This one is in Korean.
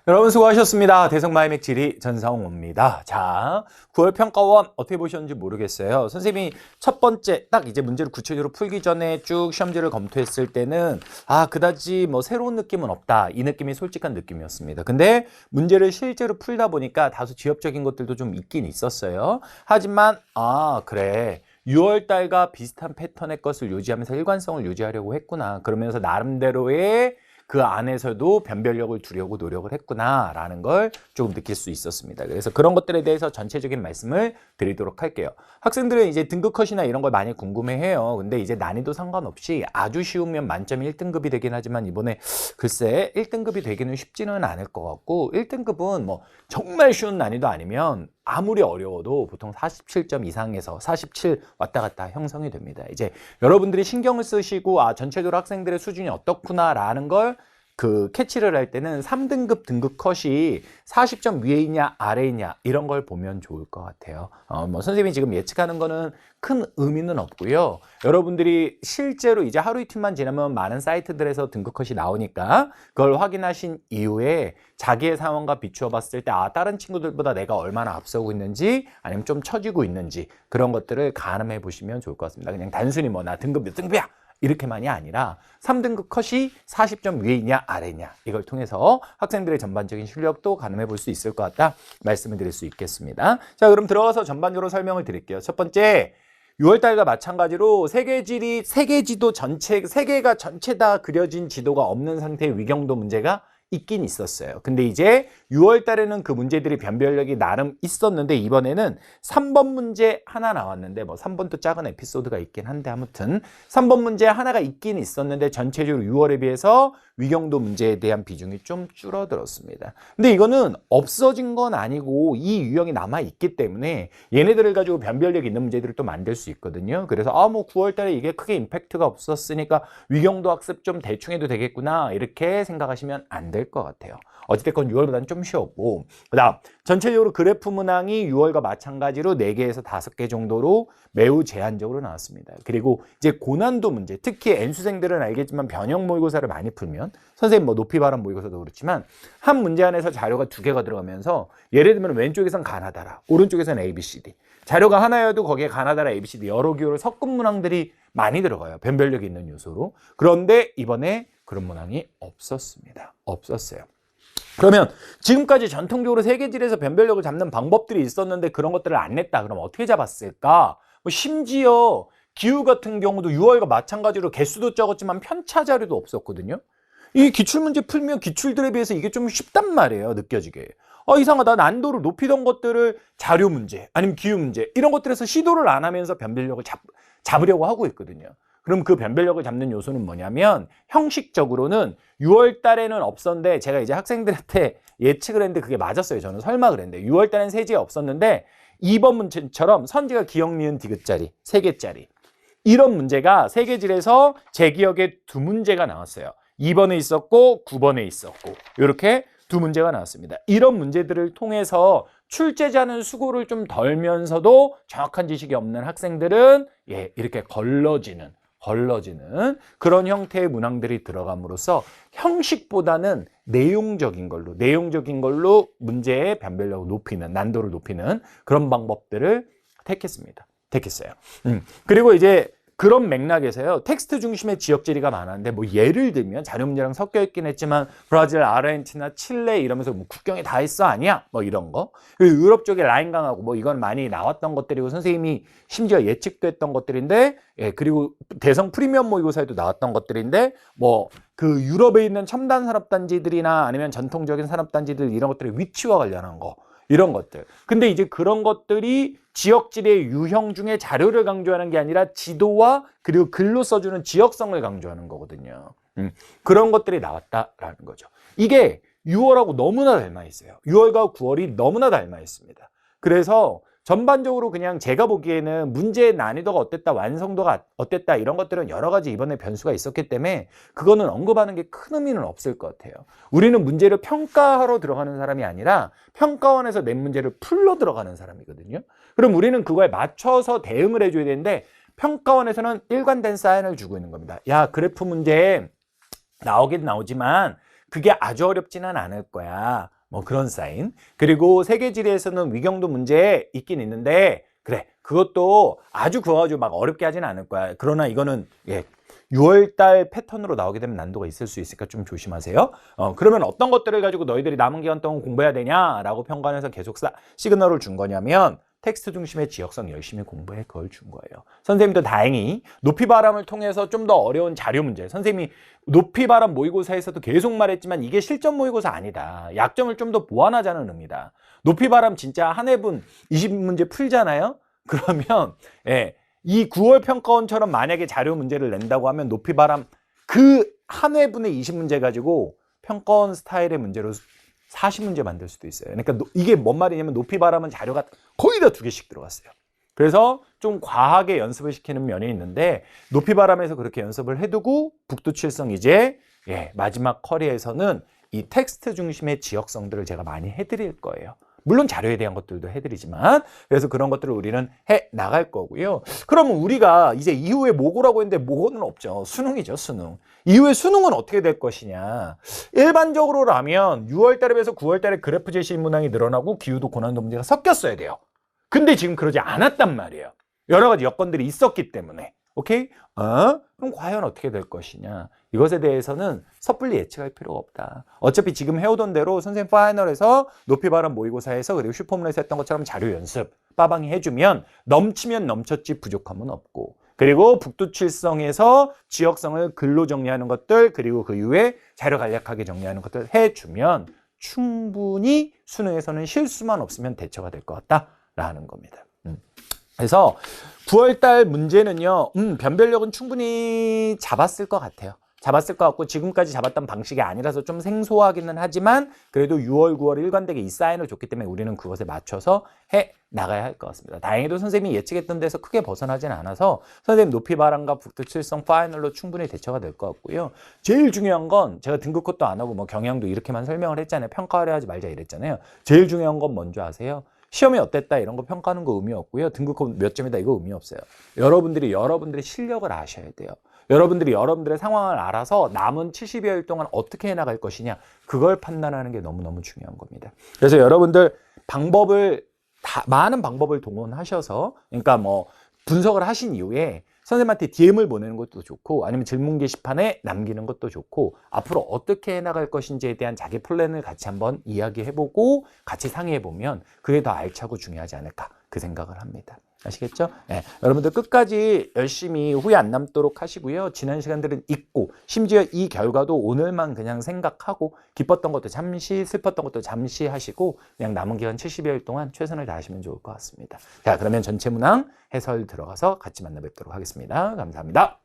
여러분 수고하셨습니다. 대성마의 맥지리 전상호입니다. 자, 9월 평가원 어떻게 보셨는지 모르겠어요. 선생님이 첫 번째 딱 이제 문제를 구체적으로 풀기 전에 쭉 시험지를 검토했을 때는 그다지 뭐 새로운 느낌은 없다. 이 느낌이 솔직한 느낌이었습니다. 근데 문제를 실제로 풀다 보니까 다소 지엽적인 것들도 좀 있긴 있었어요. 하지만 그래. 6월 달과 비슷한 패턴의 것을 유지하면서 일관성을 유지하려고 했구나. 그러면서 나름대로의 그 안에서도 변별력을 두려고 노력을 했구나라는 걸 조금 느낄 수 있었습니다. 그래서 그런 것들에 대해서 전체적인 말씀을 드리도록 할게요. 학생들은 이제 등급 컷이나 이런 걸 많이 궁금해해요. 근데 이제 난이도 상관없이 아주 쉬우면 만점 1등급이 되긴 하지만 이번에 글쎄 1등급이 되기는 쉽지는 않을 것 같고 1등급은 뭐 정말 쉬운 난이도 아니면 아무리 어려워도 보통 47점 이상에서 47 왔다 갔다 형성이 됩니다. 이제 여러분들이 신경을 쓰시고 전체적으로 학생들의 수준이 어떻구나라는 걸 캐치를 할 때는 3등급 등급 컷이 40점 위에 있냐 아래에 있냐 이런 걸 보면 좋을 것 같아요. 뭐 선생님이 지금 예측하는 거는 큰 의미는 없고요. 여러분들이 실제로 이제 하루 이틀만 지나면 많은 사이트들에서 등급 컷이 나오니까 그걸 확인하신 이후에 자기의 상황과 비추어 봤을 때 다른 친구들보다 내가 얼마나 앞서고 있는지 아니면 좀 처지고 있는지 그런 것들을 가늠해 보시면 좋을 것 같습니다. 그냥 단순히 뭐 나 등급 몇 등급이야 이렇게만이 아니라 3등급 컷이 40점 위에 있냐 아래 있냐 이걸 통해서 학생들의 전반적인 실력도 가늠해 볼 수 있을 것 같다 말씀을 드릴 수 있겠습니다. 자, 그럼 들어가서 전반적으로 설명을 드릴게요. 첫 번째 6월달과 마찬가지로 세계지도 전체, 세계가 전체 다 그려진 지도가 없는 상태의 위경도 문제가 있긴 있었어요. 근데 이제 6월 달에는 그 문제들이 변별력이 나름 있었는데 이번에는 3번 문제 하나 나왔는데 뭐 3번도 작은 에피소드가 있긴 한데 아무튼 3번 문제 하나가 있긴 있었는데 전체적으로 6월에 비해서 위경도 문제에 대한 비중이 좀 줄어들었습니다. 근데 이거는 없어진 건 아니고 이 유형이 남아있기 때문에 얘네들을 가지고 변별력 있는 문제들을 또 만들 수 있거든요. 그래서 뭐 9월 달에 이게 크게 임팩트가 없었으니까 위경도 학습 좀 대충 해도 되겠구나 이렇게 생각하시면 안 될 것 같아요. 어찌됐건 6월보다는 좀 쉬웠고 그 다음 전체적으로 그래프 문항이 6월과 마찬가지로 4개에서 5개 정도로 매우 제한적으로 나왔습니다. 그리고 이제 고난도 문제 특히 N수생들은 알겠지만 변형 모의고사를 많이 풀면 선생님 뭐 높이 발음 모의고사도 그렇지만 한 문제 안에서 자료가 2개가 들어가면서 예를 들면 왼쪽에선 가나다라 오른쪽에선 ABCD 자료가 하나여도 거기에 가나다라 ABCD 여러 기호를 섞은 문항들이 많이 들어가요. 변별력이 있는 요소로. 그런데 이번에 그런 문항이 없었어요. 그러면 지금까지 전통적으로 세계지에서 변별력을 잡는 방법들이 있었는데 그런 것들을 안 냈다. 그럼 어떻게 잡았을까? 심지어 기후 같은 경우도 6월과 마찬가지로 개수도 적었지만 편차 자료도 없었거든요. 이 기출문제 풀면 기출들에 비해서 이게 좀 쉽단 말이에요. 느껴지게. 이상하다. 난도를 높이던 것들을 자료 문제 아니면 기후 문제 이런 것들에서 시도를 안 하면서 변별력을 잡으려고 하고 있거든요. 그럼 그 변별력을 잡는 요소는 뭐냐면 형식적으로는 6월 달에는 없었는데 제가 이제 학생들한테 예측을 했는데 그게 맞았어요. 저는 설마 그랬는데 6월 달에는 세지에 없었는데 2번 문제처럼 선지가 기억, 니은, 디귿자리 3개짜리 이런 문제가 세계질에서 제 기억에 2문제가 나왔어요. 2번에 있었고 9번에 있었고 이렇게 2문제가 나왔습니다. 이런 문제들을 통해서 출제자는 수고를 좀 덜면서도 정확한 지식이 없는 학생들은 이렇게 걸러지는 그런 형태의 문항들이 들어감으로써 형식보다는 내용적인 걸로 문제의 변별력을 높이는 난도를 높이는 그런 방법들을 택했어요. 그리고 이제 그런 맥락에서요. 텍스트 중심의 지역지리가 많았는데 뭐 예를 들면 자료 문제랑 섞여 있긴 했지만 브라질, 아르헨티나, 칠레 이러면서 뭐 국경에 다 있어 아니야? 뭐 이런 거. 그리고 유럽 쪽에 라인 강하고 뭐 이건 많이 나왔던 것들이고 선생님이 심지어 예측도 했던 것들인데 그리고 대성 프리미엄 모의고사에도 나왔던 것들인데 뭐 그 유럽에 있는 첨단 산업단지들이나 아니면 전통적인 산업단지들 이런 것들의 위치와 관련한 거 이런 것들. 근데 이제 그런 것들이 지역지리의 유형 중에 자료를 강조하는 게 아니라 지도와 그리고 글로 써주는 지역성을 강조하는 거거든요. 그런 것들이 나왔다라는 거죠. 이게 6월하고 너무나 닮아 있어요. 6월과 9월이 너무나 닮아 있습니다. 그래서 전반적으로 그냥 제가 보기에는 문제의 난이도가 어땠다, 완성도가 어땠다 이런 것들은 여러 가지 이번에 변수가 있었기 때문에 그거는 언급하는 게 큰 의미는 없을 것 같아요. 우리는 문제를 평가하러 들어가는 사람이 아니라 평가원에서 낸 문제를 풀러 들어가는 사람이거든요. 그럼 우리는 그거에 맞춰서 대응을 해줘야 되는데 평가원에서는 일관된 사인을 주고 있는 겁니다. 야, 그래프 문제에 나오긴 나오지만 그게 아주 어렵지는 않을 거야. 뭐 그런 사인. 그리고 세계지리에서는 위경도 문제 있긴 있는데 그래 그것도 아주 그거 가지고 막 어렵게 하진 않을 거야. 그러나 이거는 6월달 패턴으로 나오게 되면 난도가 있을 수 있으니까 좀 조심하세요. 그러면 어떤 것들을 가지고 너희들이 남은 기간 동안 공부해야 되냐라고 평가하면서 계속 시그널을 준 거냐면 텍스트 중심의 지역성 열심히 공부해 그걸 준 거예요. 선생님도 다행히 높이바람을 통해서 좀 더 어려운 자료 문제. 선생님이 높이바람 모의고사에서도 계속 말했지만 이게 실전 모의고사 아니다. 약점을 좀 더 보완하자는 의미다. 높이바람 진짜 한 해분 20문제 풀잖아요. 그러면 이 9월 평가원처럼 만약에 자료 문제를 낸다고 하면 높이바람 그 한 회분의 20문제 가지고 평가원 스타일의 문제로 40문제 만들 수도 있어요. 그러니까 이게 뭔 말이냐면 높이바람은 자료가 거의 다 2개씩 들어갔어요. 그래서 좀 과하게 연습을 시키는 면이 있는데 높이바람에서 그렇게 연습을 해두고 북두칠성 이제 마지막 커리에서는 이 텍스트 중심의 지역성들을 제가 많이 해드릴 거예요. 물론 자료에 대한 것들도 해드리지만 그래서 그런 것들을 우리는 해 나갈 거고요. 그러면 우리가 이제 이후에 모고라고 했는데 모고는 없죠. 수능이죠, 수능. 이후에 수능은 어떻게 될 것이냐. 일반적으로라면 6월 달에 비해서 9월 달에 그래프 제시 문항이 늘어나고 기후도 고난도 문제가 섞였어야 돼요. 근데 지금 그러지 않았단 말이에요. 여러 가지 여건들이 있었기 때문에. 오케이? 그럼 과연 어떻게 될 것이냐. 이것에 대해서는 섣불리 예측할 필요가 없다. 어차피 지금 해오던 대로 선생님 파이널에서 높이바람 모의고사에서 그리고 슈퍼문에서 했던 것처럼 자료 연습 빠방이 해주면 넘치면 넘쳤지 부족함은 없고 그리고 북두칠성에서 지역성을 글로 정리하는 것들 그리고 그 이후에 자료 간략하게 정리하는 것들 해주면 충분히 수능에서는 실수만 없으면 대처가 될 것 같다라는 겁니다. 그래서 9월달 문제는요, 변별력은 충분히 잡았을 것 같아요. 잡았을 것 같고 지금까지 잡았던 방식이 아니라서 좀 생소하기는 하지만 그래도 6월, 9월 일관되게 이 사인을 줬기 때문에 우리는 그것에 맞춰서 해 나가야 할 것 같습니다. 다행히도 선생님이 예측했던 데서 크게 벗어나진 않아서 선생님 높이바람과 북두칠성 파이널로 충분히 대처가 될 것 같고요. 제일 중요한 건 제가 등급컷도 안 하고 뭐 경향도 이렇게만 설명을 했잖아요. 평가를 하지 말자 이랬잖아요. 제일 중요한 건 뭔지 아세요? 시험이 어땠다 이런 거 평가하는 거 의미 없고요. 등급컷 몇 점이다 이거 의미 없어요. 여러분들의 실력을 아셔야 돼요. 여러분들이 여러분들의 상황을 알아서 남은 70여일 동안 어떻게 해나갈 것이냐 그걸 판단하는 게 너무너무 중요한 겁니다. 그래서 여러분들 많은 방법을 동원하셔서 그러니까 뭐 분석을 하신 이후에 선생님한테 DM을 보내는 것도 좋고 아니면 질문 게시판에 남기는 것도 좋고 앞으로 어떻게 해나갈 것인지에 대한 자기 플랜을 같이 한번 이야기해보고 같이 상의해보면 그게 더 알차고 중요하지 않을까 그 생각을 합니다. 아시겠죠? 네. 여러분들 끝까지 열심히 후회 안 남도록 하시고요. 지난 시간들은 잊고 심지어 이 결과도 오늘만 그냥 생각하고 기뻤던 것도 잠시 슬펐던 것도 잠시 하시고 그냥 남은 기간 70여일 동안 최선을 다하시면 좋을 것 같습니다. 자, 그러면 전체 문항 해설 들어가서 같이 만나 뵙도록 하겠습니다. 감사합니다.